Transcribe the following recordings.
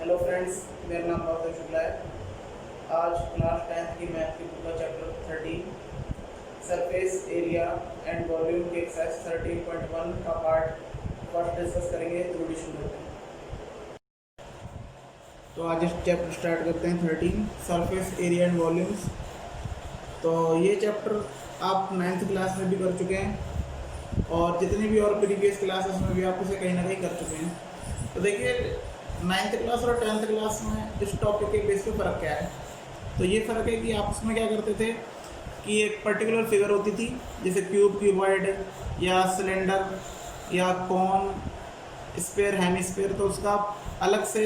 Hello friends, मेरा नाम गौतम शुक्ला है। आज क्लास 10th की मैथ की बुक का chapter 13 surface area and volume के एक्सरसाइज 13.1 का पार्ट फर्स्ट डिस्कस करेंगे। इंट्रोडक्शन करते हैं। तो आज इस चैप्टर स्टार्ट करते हैं 13 सरफेस एरिया एंड वॉल्यूम्स। तो ये चैप्टर आप 9th क्लास में भी कर चुके हैं और जितनी भी और प्रीवियस क्लासेस में भी आप इसे कहीं ना कहीं कर चुके हैं। तो देखिए 9th क्लास और 10th क्लास में इस टॉपिक के बेस पे फ़र्क क्या है। तो ये फ़र्क है कि आप उसमें क्या करते थे कि एक पर्टिकुलर फिगर होती थी, जैसे क्यूब, क्यूबॉइड या सिलेंडर या कॉन, स्फीयर, हेमिस्फीयर, तो उसका अलग से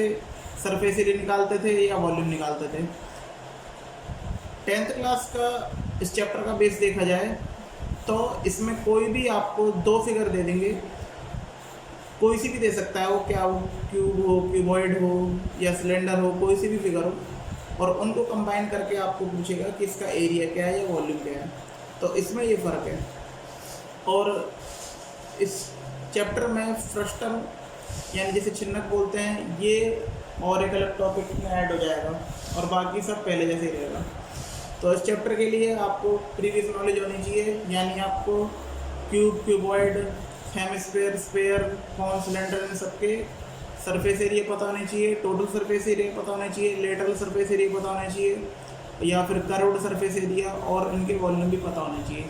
सरफेस एरिया निकालते थे या वॉल्यूम निकालते थे। 10th क्लास का इस चैप्टर का बेस देखा जाए तो इसमें कोई भी आपको दो फिगर दे देंगे, कोई सी भी दे सकता है, वो क्या हो, क्यूब हो, क्यूबॉइड हो या सिलेंडर हो, कोई सी भी फिगर हो, और उनको कंबाइन करके आपको पूछेगा कि इसका एरिया क्या है या वॉल्यूम क्या है। तो इसमें ये फ़र्क है। और इस चैप्टर में फ्रस्टम यानी जिसे चिन्हक बोलते हैं, ये और एक अलग टॉपिक में ऐड हो जाएगा और बाकी सब पहले जैसे ही रहेगा। तो इस चैप्टर के लिए आपको प्रीवियस नॉलेज होनी चाहिए, यानी आपको cube, cuboid, hemisphere, sphere, cone, cylinder, इन सबके सरफेस एरिया पता होने चाहिए, टोटल सरफेस एरिया पता होना चाहिए, लेटरल सरफेस एरिया पता होना चाहिए या फिर कर्व्ड सरफेस एरिया, और इनके वॉल्यूम भी पता होने चाहिए।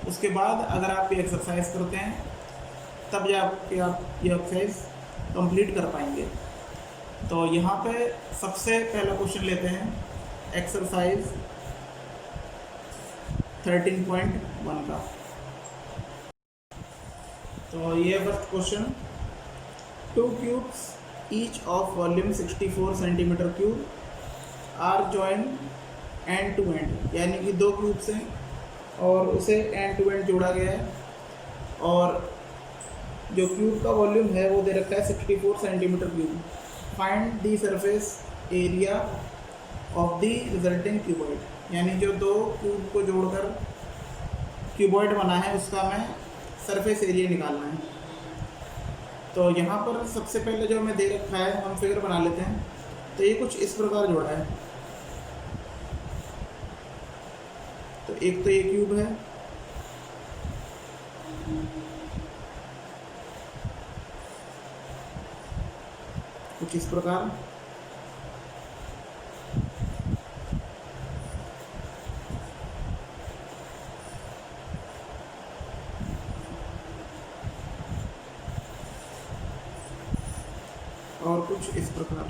उसके बाद अगर आप ये एक्सरसाइज करते हैं तब जाके आप ये एक्सरसाइज कंप्लीट कर पाएंगे। तो यहाँ पे सबसे पहला क्वेश्चन लेते हैं, एक्सरसाइज 13.1 का। तो ये first question, two cubes each of volume 64 centimetre cube are join end to end, यानी कि दो क्यूब्स हैं और उसे एंड टू एंड जोड़ा गया है, और जो क्यूब का वॉल्यूम है वो दे रखा है 64 centimetre cube. Find the surface area of the resulting cuboid, यानी जो दो क्यूब को जोड़कर क्यूबॉइड बना है उसका हमें सरफेस एरिया निकालना है। तो यहाँ पर सबसे पहले जो हमें दे रखा है हम फिगर बना लेते हैं। तो ये कुछ इस प्रकार जोड़ा है। तो एक तो ये क्यूब है, कुछ इस प्रकार, और कुछ इस प्रकार।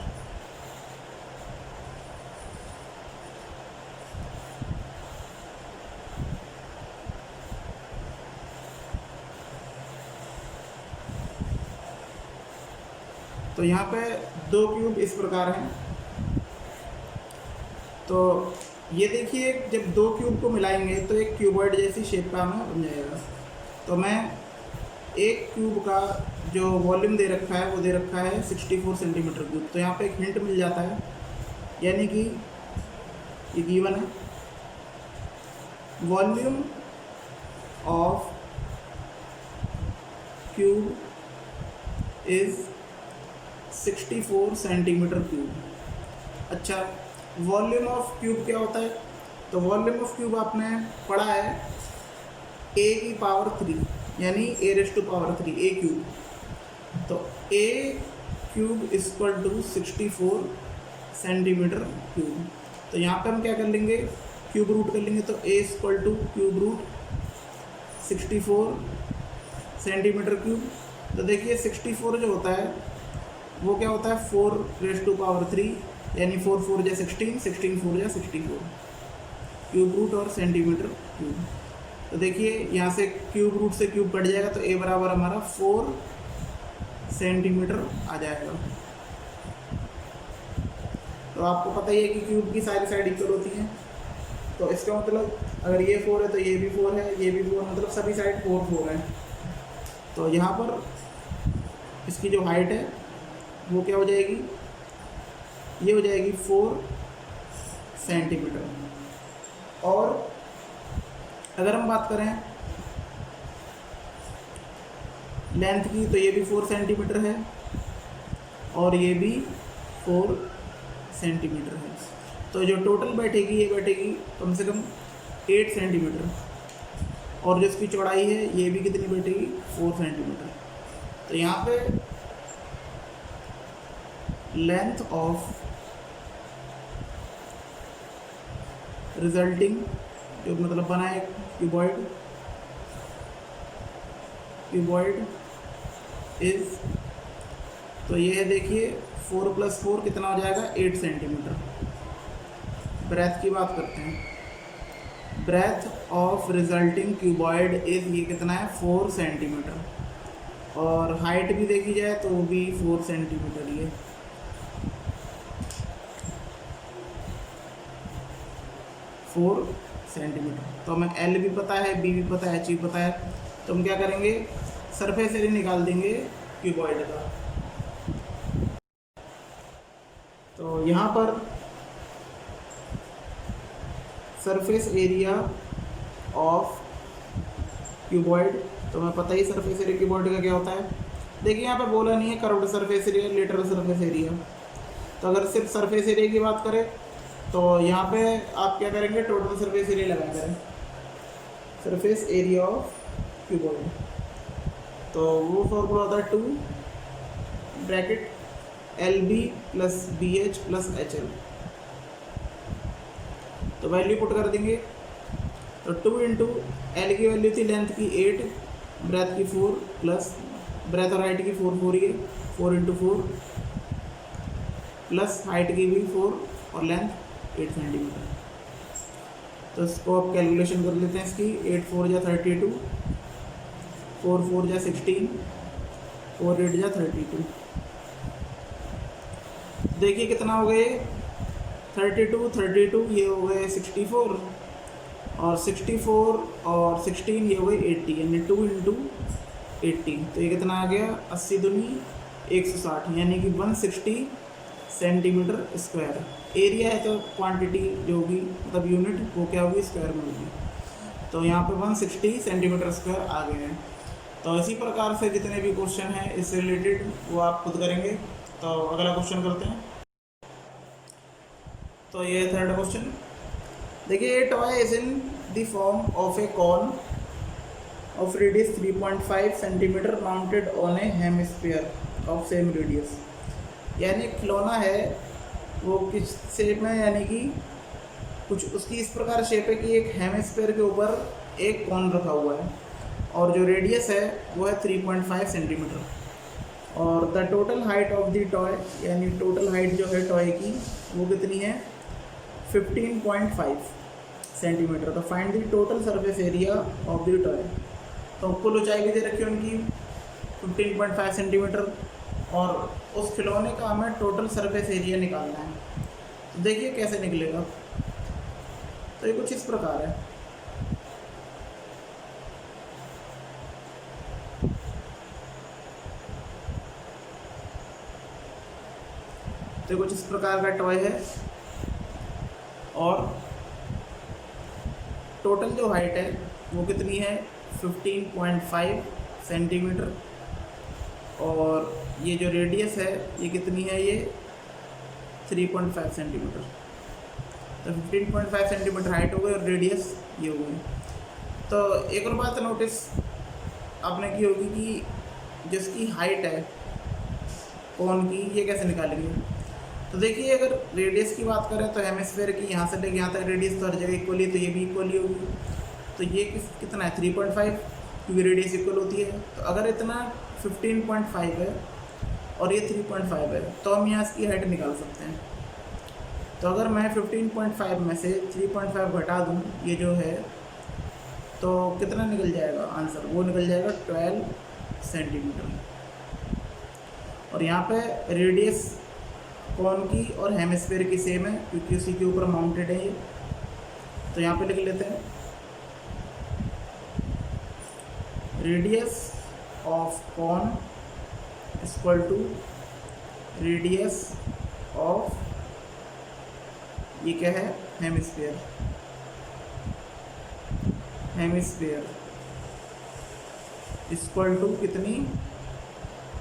तो यहाँ पे दो क्यूब इस प्रकार हैं। तो ये देखिए, जब दो क्यूब को मिलाएंगे तो एक क्यूबॉइड जैसी शेप का हमें बन जाएगा। तो मैं एक क्यूब का जो वॉल्यूम दे रखा है वो दे रखा है 64 सेंटीमीटर क्यूब। तो यहाँ पे एक हिंट मिल जाता है, यानी कि ये गिवन है, volume of cube is 64 centimetre cube. अच्छा, वॉल्यूम ऑफ क्यूब क्या होता है? तो वॉल्यूम ऑफ क्यूब आपने पढ़ा है a की पावर 3, यानी a raise to power 3, a cube. तो a cube equal to 64 centimetre cube. तो यहाँ पे हम क्या कर लेंगे, क्यूब रूट कर लेंगे। तो a equal to cube root 64 centimetre cube. तो देखिए 64 जो होता है वो क्या होता है, 4 रेज़ टू पावर 3, यानी 4 4 या 16, 16 4 या 64, क्यूब रूट और सेंटीमीटर क्यूब। तो देखिए यहाँ से क्यूब रूट से क्यूब कट जाएगा तो a बराबर हमारा 4 सेंटीमीटर आ जाएगा। तो आपको पता ही है कि क्यूब की सारी साइड इक्वल होती हैं। तो इसका मतलब अगर ये 4 है तो ये भी 4 है, ये भी 4, मतलब सभी साइड 4 4 है। तो यहाँ पर इसकी जो हाइट है वो क्या हो जाएगी, ये हो जाएगी 4 सेंटीमीटर। और अगर हम बात करें लेंथ की तो ये भी 4 सेंटीमीटर है और ये भी 4 सेंटीमीटर है। तो जो टोटल बैठेगी ये बैठेगी कम से कम 8 सेंटीमीटर, और जो इसकी चौड़ाई है ये भी कितनी बैठेगी 4 सेंटीमीटर। तो यहाँ पे लेंथ ऑफ रिजल्टिंग जो मतलब बना है क्यूबॉइड इज, तो ये है देखिए 4 + 4 कितना हो जाएगा 8 सेंटीमीटर। ब्रेथ की बात करते हैं, breadth of resulting cuboid is, ये कितना है 4 सेंटीमीटर, और हाइट भी देखी जाए तो वो भी 4 सेंटीमीटर ही है। Four centimetre. तो हमें एल भी पता है, बी भी पता है, एच भी पता है, तो हम क्या करेंगे सरफेस एरिया निकाल देंगे क्यूबॉइड का। तो यहाँ पर सरफेस एरिया ऑफ क्यूबॉइड, तो हमें पता ही सरफेस एरिया क्यूबॉइड का क्या होता है। देखिए यहाँ पे बोला नहीं है curved surface area, lateral surface area. तो अगर सिर्फ सरफेस एरिया की बात करें तो यहाँ पे आप क्या करेंगे टोटल सरफेस एरिया लगा करें, सरफेस एरिया ऑफ क्यूबॉइड। तो वो फॉर्मूला होता है 2 ब्रैकेट LB + BH + HL। तो वैल्यू पुट कर देंगे, तो 2 × L की वैल्यू थी लेंथ की 8, ब्रेथ की 4 प्लस ब्रेथ और हाइट की 4 ही है, 4 × 4 प्लस हाइट की भी 4 और लेंथ 8 सेंटीमीटर। तो इसको आप कैलकुलेशन कर लेते हैं इसकी, 8 × 4 = 32, 4 × 4 = 16, 4 × 8 = 32। देखिए कितना हो गए 32 ये हो गए 64, और 64 और 16 ये हो गए 80, यानी 2 × 80। तो ये कितना आ गया 80 दूनी 160, यानी कि 160 सेंटीमीटर स्क्वायर। एरिया है तो क्वांटिटी जो होगी मतलब यूनिट वो क्या होगी स्क्वायर में होगी। तो यहाँ पे 160 सेंटीमीटर स्क्वायर आ गए हैं। तो इसी प्रकार से जितने भी क्वेश्चन हैं इससे रिलेटेड वो आप खुद करेंगे। तो अगला क्वेश्चन करते हैं। तो ये थर्ड क्वेश्चन देखिए, toy is in the form of a cone of radius 3.5 centimetre mounted on a hemisphere of same radius. यानी खिलौना है वो किस शेप में, यानी कि कुछ उसकी इस प्रकार शेप है कि एक हेमिस्फीयर के ऊपर एक कॉन रखा हुआ है, और जो रेडियस है वो है 3.5 सेंटीमीटर, और the total height of the toy, यानी टोटल हाइट जो है टॉय की वो कितनी है 15.5 सेंटीमीटर। तो find the total surface area of the toy. तो कुल ऊंचाई भी दे रखी है उनकी 15.5 सेंटीमीटर, और उस खिलौने का हमें टोटल सरफेस एरिया निकालना है। तो देखिए कैसे निकलेगा। तो ये कुछ इस प्रकार है, तो कुछ इस प्रकार का टॉय है, और टोटल जो हाइट है वो कितनी है 15.5 सेंटीमीटर, और ये जो रेडियस है ये कितनी है ये 3.5 सेंटीमीटर। तो 15.5 सेंटीमीटर हाइट हो गई और रेडियस ये हो गई। तो एक और बात नोटिस आपने की होगी कि जिसकी हाइट है कौन की ये कैसे निकालेंगे। तो देखिए अगर रेडियस की बात करें तो हेमिस्फीयर की यहाँ से लेके यहाँ तक रेडियस तो हर जगह इक्वली, तो ये भी इक्वली होगी। तो ये कितना है 3.5, क्योंकि रेडियस इक्वल होती है। तो अगर इतना 15.5 है और ये 3.5 है तो हम यहाँ इसकी हाइट निकाल सकते हैं। तो अगर मैं 15.5 में से 3.5 घटा दूँ ये जो है, तो कितना निकल जाएगा आंसर, वो निकल जाएगा 12 सेंटीमीटर। और यहाँ पे रेडियस कौन की और हेमिस्फीयर की सेम है क्योंकि उसी के ऊपर माउंटेड है ये। तो यहाँ पे लिख लेते हैं radius of cone equal to radius of ये क्या है हेमिस्फीयर। हेमिस्फीयर इक्वल टू कितनी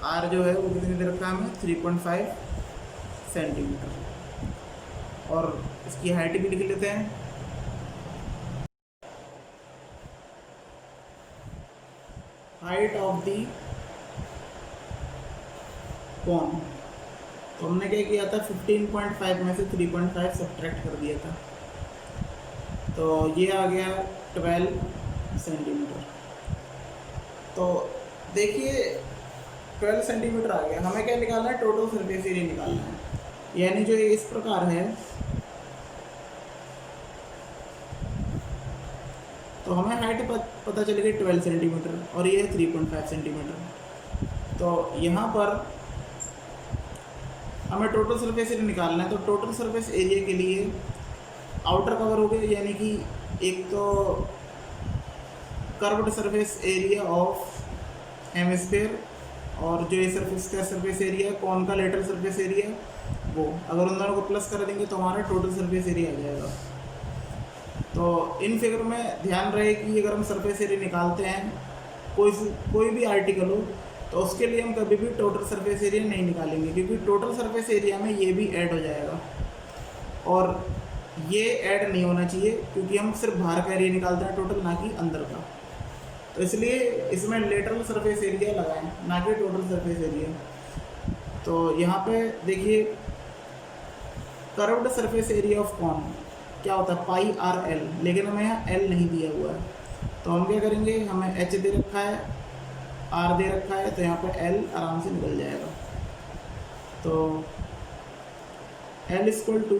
आर जो है वो कितनी दे रखा है हमें 3.5 सेंटीमीटर। और इसकी हाइट भी लिख लेते हैं। हाइट ऑफ दी कॉन, तो हमने क्या किया था 15.5 में से 3.5 सब्ट्रैक्ट कर दिया था, तो ये आ गया 12 सेंटीमीटर। तो देखिए 12 सेंटीमीटर आ गया। हमें क्या निकालना है, टोटल सरफेस एरिया निकालना है। यानी जो ये इस प्रकार है, तो हमें हाइट पता चल गई 12 सेंटीमीटर और ये है 3.5 सेंटीमीटर। तो यहाँ पर हमें टोटल सरफेस एरिया निकालना है। तो टोटल सरफेस एरिया के लिए आउटर कवर हो गया, यानी कि एक तो curved surface area of hemisphere, और जो ये सरफेस का सरफेस एरिया कौन का लेटरल सरफेस एरिया, वो अगर उन दोनों को प्लस कर देंगे तो हमारा टोटल सरफेस एरिया आ जाएगा। तो इन फिगर में ध्यान रहे कि अगर हम सरफेस एरिया निकालते हैं कोई भी आर्टिकल हो, तो उसके लिए हम कभी भी टोटल सरफेस एरिया नहीं निकालेंगे, क्योंकि टोटल सरफेस एरिया में ये भी ऐड हो जाएगा और ये ऐड नहीं होना चाहिए, क्योंकि हम सिर्फ बाहर का एरिया निकालते हैं टोटल, ना कि अंदर का। तो इसलिए इसमें लेटरल सरफेस एरिया लगाएं, ना कि टोटल सरफेस एरिया। तो यहाँ पे देखिए curved surface area of cone क्या होता है, पाई आर एल, लेकिन हमें यहाँ एल नहीं दिया हुआ है। तो हम क्या करेंगे, हमें एच दे रखा है, आर दे रखा है, तो यहाँ पे एल आराम से निकल जाएगा। तो l equal to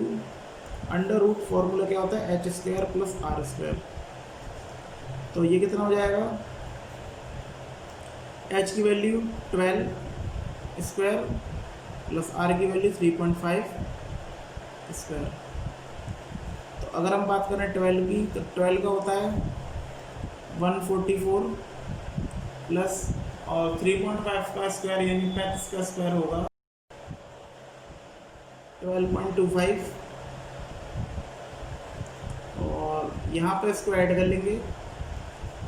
under root formula क्या होता है, h square plus r square. तो ये कितना हो जाएगा, एच की वैल्यू 12 स्क्वायर प्लस आर की वैल्यू 3.5 स्क्वायर। तो अगर हम बात करें 12 की, तो 12 का होता है 144 प्लस और 3.5 का स्क्वायर यानी 35 का स्क्वायर होगा 12.25, और यहाँ पे इसको ऐड कर लेंगे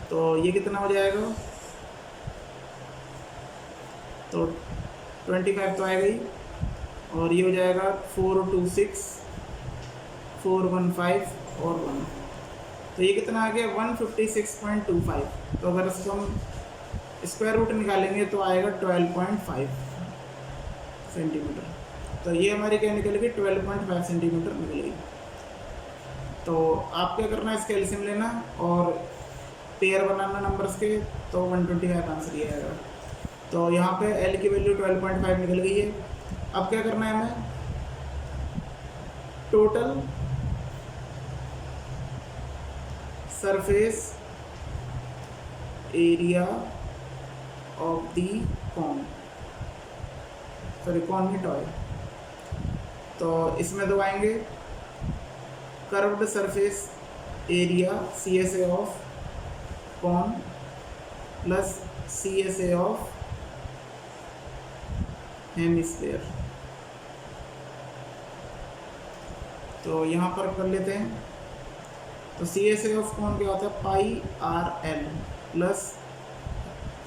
तो ये कितना हो जाएगा, तो 25 तो आएगा ही, और ये हो जाएगा 426 415 और 1, तो ये कितना आ गया 156.25। तो अगर इसको हम स्क्वायर रूट निकालेंगे तो आएगा 12.5 सेंटीमीटर। तो ये हमारी क्या निकल गई, 12.5 सेंटीमीटर निकल गई। तो आप क्या करना है, इसका एलसीएम लेना और पेयर बनाना नंबर्स के, तो 125 आंसर ये आएगा। तो यहाँ पे एल की वैल्यू 12.5 निकल गई है। अब क्या करना है हमें, total surface area of the cone, sorry cone में टॉय, तो इसमें दो आएंगे curved surface area C S A of cone plus C S A of hemisphere. तो यहाँ पर कर लेते हैं। तो C S A of cone क्या होता है, pi r l plus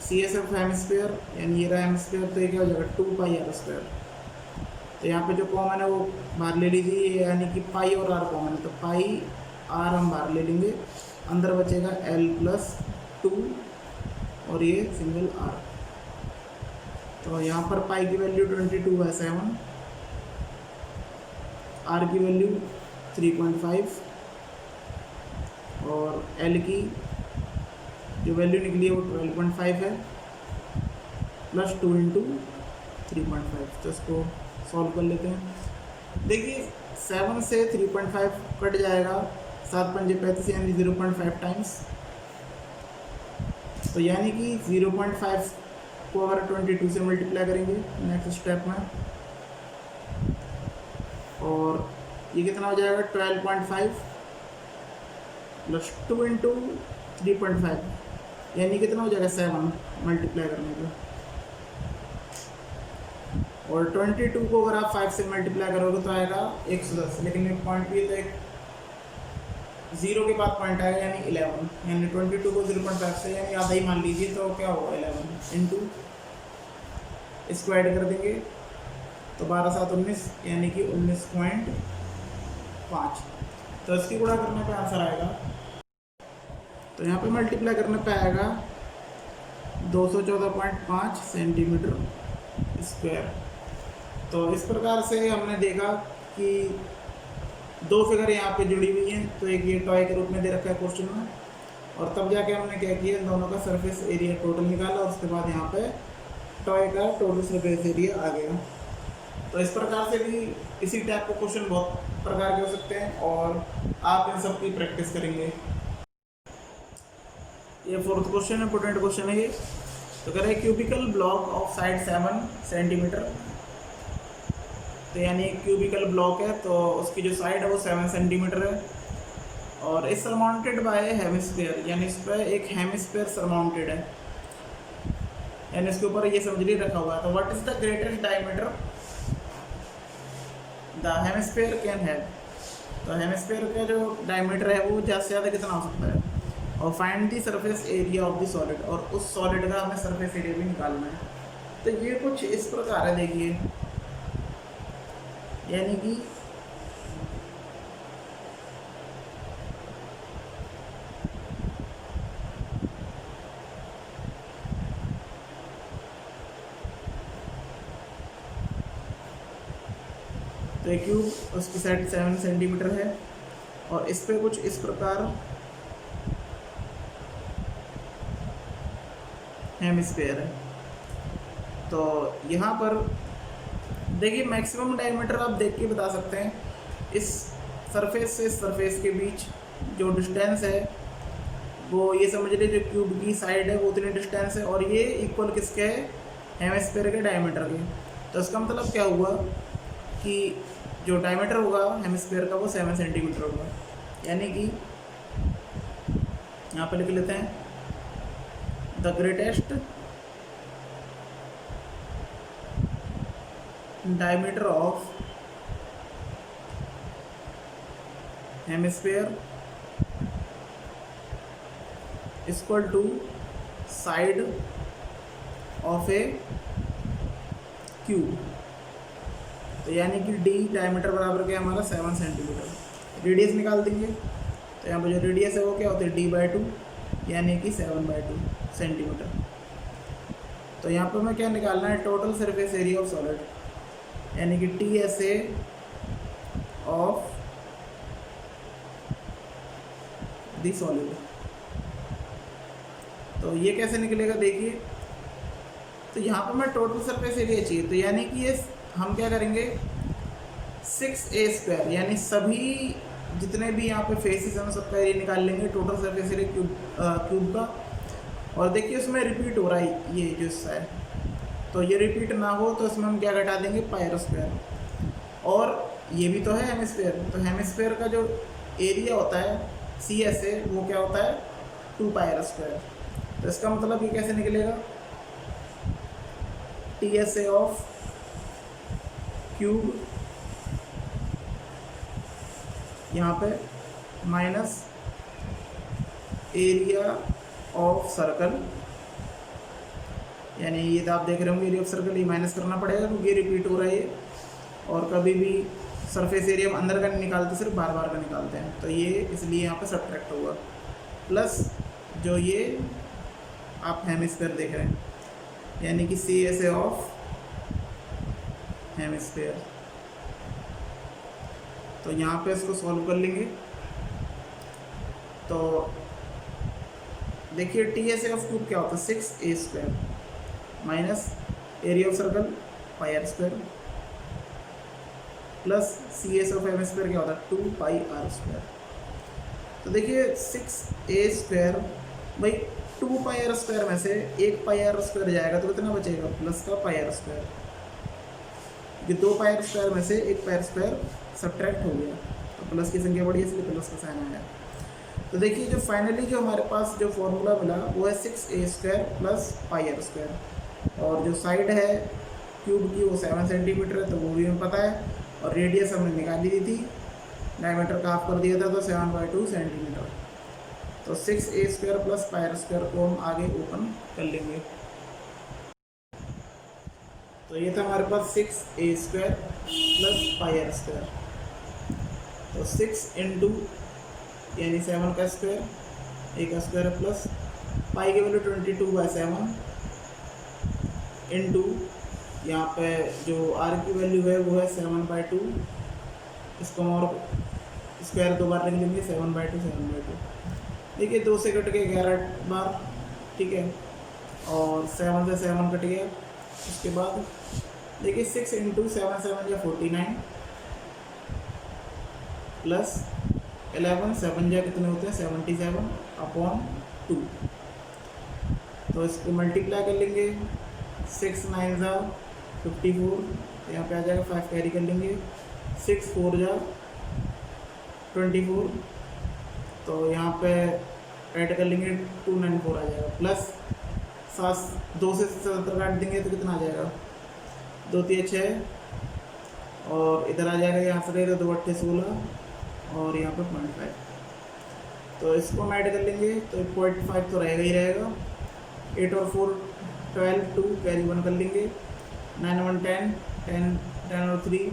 C S F hemisphere, यानी ये रहा हेमिस्फीयर, तो ये क्या हो जाएगा 2 पाई आर स्क्वायर। तो यहाँ पे जो कॉमन है वो बाहर ले लीजिए, यानी कि पाई और आर कॉमन है, तो पाई आर हम बाहर ले लेंगे, अंदर बचेगा एल प्लस 2 और ये सिंगल आर। तो यहाँ पर पाई की वैल्यू 22 है 7, आर की वैल्यू 3.5 और एल की जो वैल्यू निकली है वो 12.5 है प्लस 2 इंटू 3.5। तो इसको सॉल्व कर लेते हैं। देखिए 7 से 3.5 कट जाएगा, 7 पंजे 35 यानी 0.5 टाइम्स। तो यानी कि 0.5 को अगर 22 से मल्टीप्लाई करेंगे नेक्स्ट स्टेप में, और ये कितना हो जाएगा 12.5 प्लस 2 इंटू 3.5 यानी कितना हो जाएगा 7 मल्टीप्लाई करने पे, और 22 को अगर आप 5 से मल्टीप्लाई करोगे तो आएगा 110, लेकिन एक पॉइंट भी तो एक 0 के बाद पॉइंट आएगा यानी 11, यानी 22 को 0.5 से यानी आधा ही मान लीजिए, तो क्या होगा 11 इंटू, इसको ऐड कर देंगे तो 12×7 = 19 यानी कि 19.5। तो इसकी गुणा करने पे आंसर आएगा, तो यहाँ पे मल्टीप्लाई करने पे आएगा 214.5 सेंटीमीटर स्क्वायर। तो इस प्रकार से हमने देखा कि दो फिगर यहाँ पे जुड़ी हुई हैं, तो एक ये टॉय के रूप में दे रखा है क्वेश्चन में, और तब जाके हमने क्या किया, इन दोनों का सरफेस एरिया टोटल निकाला और उसके बाद यहाँ पे टॉय का टोटल सरफेस एरिया आ गया। तो इस प्रकार से भी इसी टाइप के क्वेश्चन बहुत प्रकार के हो सकते हैं और आप इन सब की प्रैक्टिस करेंगे। ये फोर्थ क्वेश्चन इंपोर्टेंट क्वेश्चन है ये। तो कह रहे हैं cubical block of side 7 centimetre. तो यानी एक क्यूबिकल ब्लॉक है तो उसकी जो साइड है वो 7 सेंटीमीटर है और इस सरमाउंटेड बाय हेमिस्फीयर, यानी इस पर एक हेमिस्फीयर सरमाउंटेड है, यानी इसके ऊपर ये समझ ली रखा हुआ है। तो what is the greatest diameter the hemisphere can have. तो हेमिस्फीयर का जो डायमीटर है वो ज़्यादा से ज़्यादा कितना हो सकता है, और find the surface area of the solid, और उस सॉलिड का हमें सरफेस एरिया भी निकालना है। तो ये कुछ इस प्रकार है, देखिए, यानी कि तो एक क्यूब, उसकी साइड 7 सेंटीमीटर है और इस पे कुछ इस प्रकार हेमिस्फीयर है। तो यहाँ पर देखिए मैक्सिमम डायमीटर आप देख के बता सकते हैं, इस सरफेस से सरफेस के बीच जो डिस्टेंस है वो ये समझ लीजिए जो क्यूब की साइड है वो उतनी डिस्टेंस है, और ये इक्वल किसके है, हेमिस्फीयर के डायमीटर के। तो इसका मतलब क्या हुआ कि जो डायमीटर होगा हेमिस्फीयर का वो 7 सेंटीमीटर होगा, यानी कि यहाँ पे लिख लेते हैं the greatest diameter of hemisphere equal to side of a cube. तो यानी कि डी डायमीटर बराबर क्या है हमारा 7 सेंटीमीटर। रेडियस निकाल देंगे, तो यहाँ पर जो रेडियस है वो क्या होती है d/2, यानी कि 7/2 सेंटीमीटर। तो यहाँ पर हमें क्या निकालना है, total surface area of solid, यानी कि TSA ऑफ द सॉलिड। तो ये कैसे निकलेगा देखिए, तो यहाँ पर मैं टोटल सरफेस एरिया चाहिए, तो यानी कि ये हम क्या करेंगे 6a², यानी सभी जितने भी यहाँ पे फेसेस हैं सबका एरिया निकाल लेंगे, टोटल सरफेस एरिया क्यूब का। और देखिए उसमें रिपीट हो रहा है ये जो हिस्सा है, तो ये रिपीट ना हो तो इसमें हम क्या घटा देंगे πr²। और ये भी तो है हेमिस्फीयर, तो हेमिस्फीयर का जो एरिया होता है CSA वो क्या होता है 2πr²। तो इसका मतलब ये कैसे निकलेगा, TSA ऑफ क्यूब यहाँ पे माइनस एरिया ऑफ सर्कल, यानी ये तो आप देख रहे होंगे एरिया ऑफ सर्कल, ये माइनस करना पड़ेगा क्योंकि ये रिपीट हो रहा है। और कभी भी सरफेस एरिया हम अंदर का नहीं निकालते, सिर्फ बार बार का निकालते हैं, तो ये इसलिए यहाँ पे सब्ट्रैक्ट होगा, प्लस जो ये आप हेमिस्फीयर देख रहे हैं, यानी कि CSA ऑफ हेमिस्फीयर। तो यहाँ पे इसको सॉल्व कर लेंगे, तो देखिए TSA ऑफ क्यूब क्या होता है 6a² minus area of circle πr² plus CSA of hemisphere क्या होता है 2πr²। तो देखिए 6a² भाई 2πr² में से एक πr² जाएगा तो कितना बचेगा, प्लस का πr²। ये 2πr² में से एक πr² सब्ट्रैक्ट हो गया, तो प्लस की संख्या बढ़ी इसलिए प्लस का साइन आया। तो देखिए जो फाइनली जो हमारे पास जो फॉर्मूला मिला वो है 6a² प्लस πr², और जो साइड है क्यूब की वो 7 सेंटीमीटर है, तो वो भी हमें पता है, और रेडियस हमने निकाली दी थी, डायमीटर का हाफ कर दिया था तो 7/2 सेंटीमीटर। तो 6a² प्लस πr² को हम आगे ओपन कर लेंगे। तो तो ये था हमारे पास 6a² plus pi r square. तो 6 इंटू यानी 7 का स्क्वायर, ए का स्क्वायर प्लस पाई की वैल्यू 22/7 इंटू यहाँ पे जो आर की वैल्यू है वो है 7/2। इसको हम और स्क्वायर 2 बार लिख लेंगे, 7/2 7/2। देखिए 2 से कट के 11 बार, ठीक है, और 7 से 7 कट गया। उसके बाद देखिए 6 इंटू 7 7 या 49 प्लस 11 7 या कितने होते हैं 77/2। तो इसको मल्टीप्लाई कर लेंगे, 6 9 जा 54, तो यहाँ पे आ जाएगा 5 कैरी कर लेंगे, 6 4 जा 24, तो यहाँ पे ऐड कर लेंगे 294 आ जाएगा, प्लस 2 से 77 काट देंगे तो कितना आ जाएगा 2 3 6, और इधर आ जाएगा यहाँ से रहेगा 2 8 16 और यहाँ पे 0.5। तो इसको हम ऐड कर लेंगे तो 0.5 तो रहेगा ही रहेगा। 8 और 4 12 2 कैरी 1 कर लेंगे, 9 1 10 10 10 और 3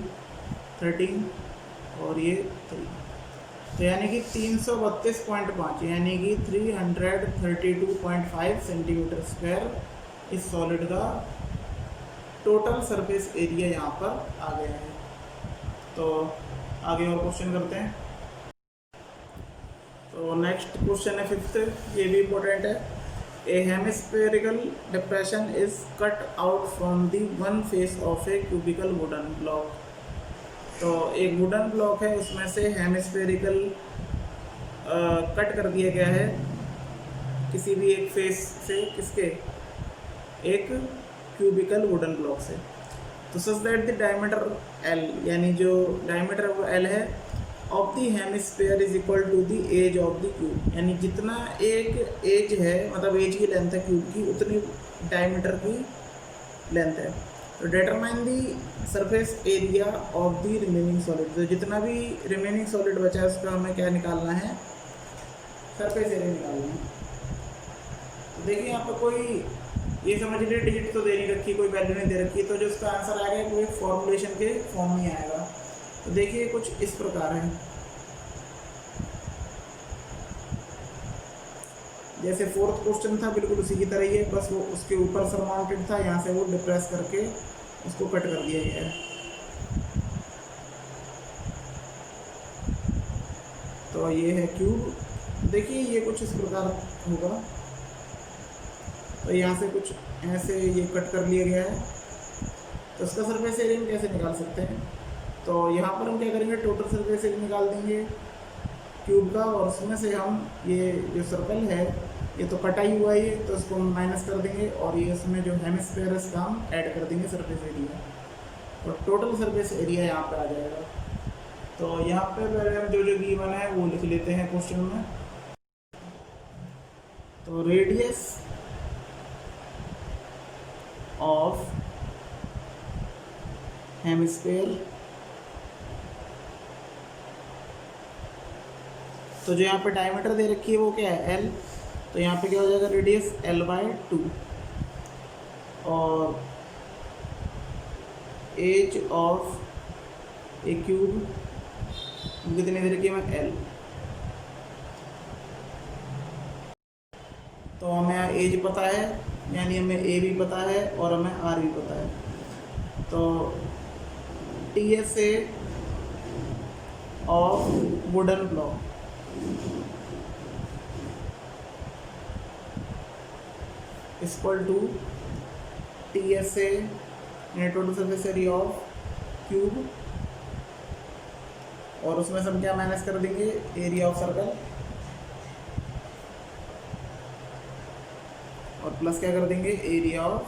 13 और ये 3, तो यानी कि 332.5 यानी कि 332.5 सेंटीमीटर स्क्वायर इस सॉलिड का टोटल सरफेस एरिया यहाँ पर आ गया है। तो आगे और क्वेश्चन करते हैं। तो नेक्स्ट क्वेश्चन है 5th, ये भी इम्पोर्टेंट है। A hemispherical depression is cut out from the one face of a cubical wooden block. तो एक वुडन ब्लॉक है, उसमें से हेमिस्फेरिकल कट कर दिया गया है किसी भी एक फेस से, किसके, एक क्यूबिकल वुडन ब्लॉक से। तो such that the diameter l, यानी जो डायमीटर वो एल है, of the hemisphere is equal to the edge of the cube, यानी जितना एक एज है, मतलब एज की लेंथ है क्यूब की, उतनी डायमीटर की लेंथ है। तो determine the surface area of the remaining solid, तो जितना भी रिमेनिंग सॉलिड बचा है उसका हमें क्या निकालना है, सरफेस एरिया निकालना है। तो देखिए यहाँ पर कोई, ये समझ लीजिए डिजिट तो दे नहीं रखी, कोई वैल्यू नहीं दे रखी, तो जो उसका आंसर आएगा वो एक फॉर्मुलेशन के फॉर्म में आएगा। तो देखिए कुछ इस प्रकार है, जैसे 4th क्वेश्चन था बिल्कुल उसी की तरह ही है, बस वो उसके ऊपर सरमाउंटेड था, यहाँ से वो डिप्रेस करके उसको कट कर दिया गया है। तो ये है क्यूब, देखिए ये कुछ इस प्रकार होगा। तो यहाँ से कुछ ऐसे ये कट कर लिया गया है, तो उसका सरफेस एरिया हम कैसे निकाल सकते हैं। तो यहाँ पर हम क्या करेंगे, टोटल सरफेस एरिया निकाल देंगे क्यूब का, और उसमें से हम ये जो सर्कल है ये तो कटा ही हुआ है, तो इसको हम माइनस कर देंगे, और ये इसमें जो हेमिस्फीयर इसका हम ऐड कर देंगे सरफेस एरिया, तो टोटल सरफेस एरिया यहाँ पे आ जाएगा। तो यहाँ पे पहले हम जो जो गिवन है वो लिख लेते हैं क्वेश्चन में। तो रेडियस ऑफ हेमिस्फीयर, तो जो यहाँ पे डायमीटर दे रखी है वो क्या है, एल, तो यहाँ पे क्या हो जाएगा, रेडियस l/2, और एज ऑफ ए क्यूब कितनी दे रखी है, मैं एल। तो हमें यहाँ एज पता है, यानी हमें ए भी पता है और हमें आर भी पता है। तो TSA of wooden block, equal to TSA total surface area of cube, और उसमें से हम क्या माइनस कर देंगे, एरिया ऑफ सर्कल, और प्लस क्या कर देंगे, एरिया ऑफ,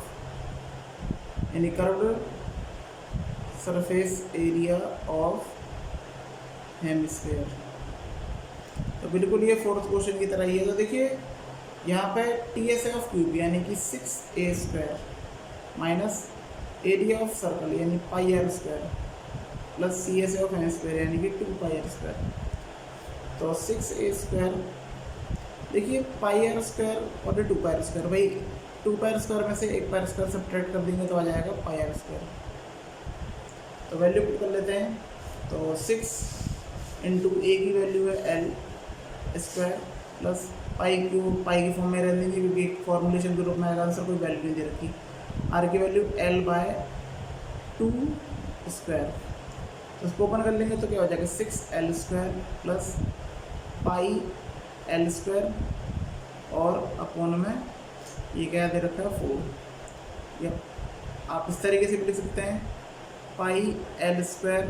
यानी curved surface area of hemisphere. तो बिल्कुल ये 4th क्वेश्चन की तरह ही है। तो देखिए यहाँ पे TSA ऑफ क्यूब यानी कि 6a² minus area of circle यानी πr² plus CSA of hemisphere यानी कि 2πr²। तो 6a², देखिए πr² और 2πr², भाई 2 पाई स्क्वायर में से 1 पाई स्क्वायर सब्ट्रैक्ट कर देंगे तो आ जाएगा पाई आर स्क्वायर। तो वैल्यू पुट कर लेते हैं। तो 6 इंटू ए की वैल्यू है L square plus pi cube, pi की फॉर्म में रहने देंगे क्योंकि एक फॉर्मुलेशन के रूप में आएगा आंसर, कोई वैल्यू नहीं दे रखी। आर की वैल्यू एल बाय 2 स्क्वायर। तो इसको ओपन कर लेंगे तो क्या हो जाएगा 6L square plus pi L square और अपोन में ये क्या दे रखा है 4। या आप इस तरीके से भी लिख सकते हैं pi L square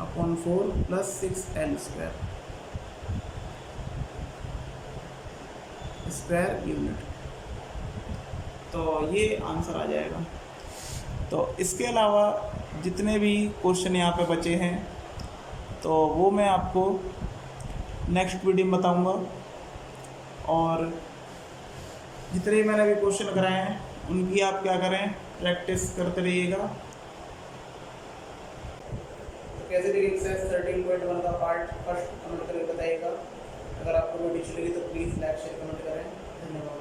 upon 4 plus 6L square unit. तो ये आंसर आ जाएगा। तो इसके अलावा जितने भी क्वेश्चन यहाँ पे बचे हैं तो वो मैं आपको नेक्स्ट वीडियो में बताऊँगा। और जितने मैंने अभी क्वेश्चन कराए हैं उनकी आप क्या करें, प्रैक्टिस करते रहिएगा। तो कैसे देखिए एक्सरसाइज 13.1 का पार्ट फर्स्ट कमेंट करके बताइएगा। अगर आपको वीडियो अच्छी लगी तो प्लीज़ लाइक शेयर कमेंट करें। धन्यवाद।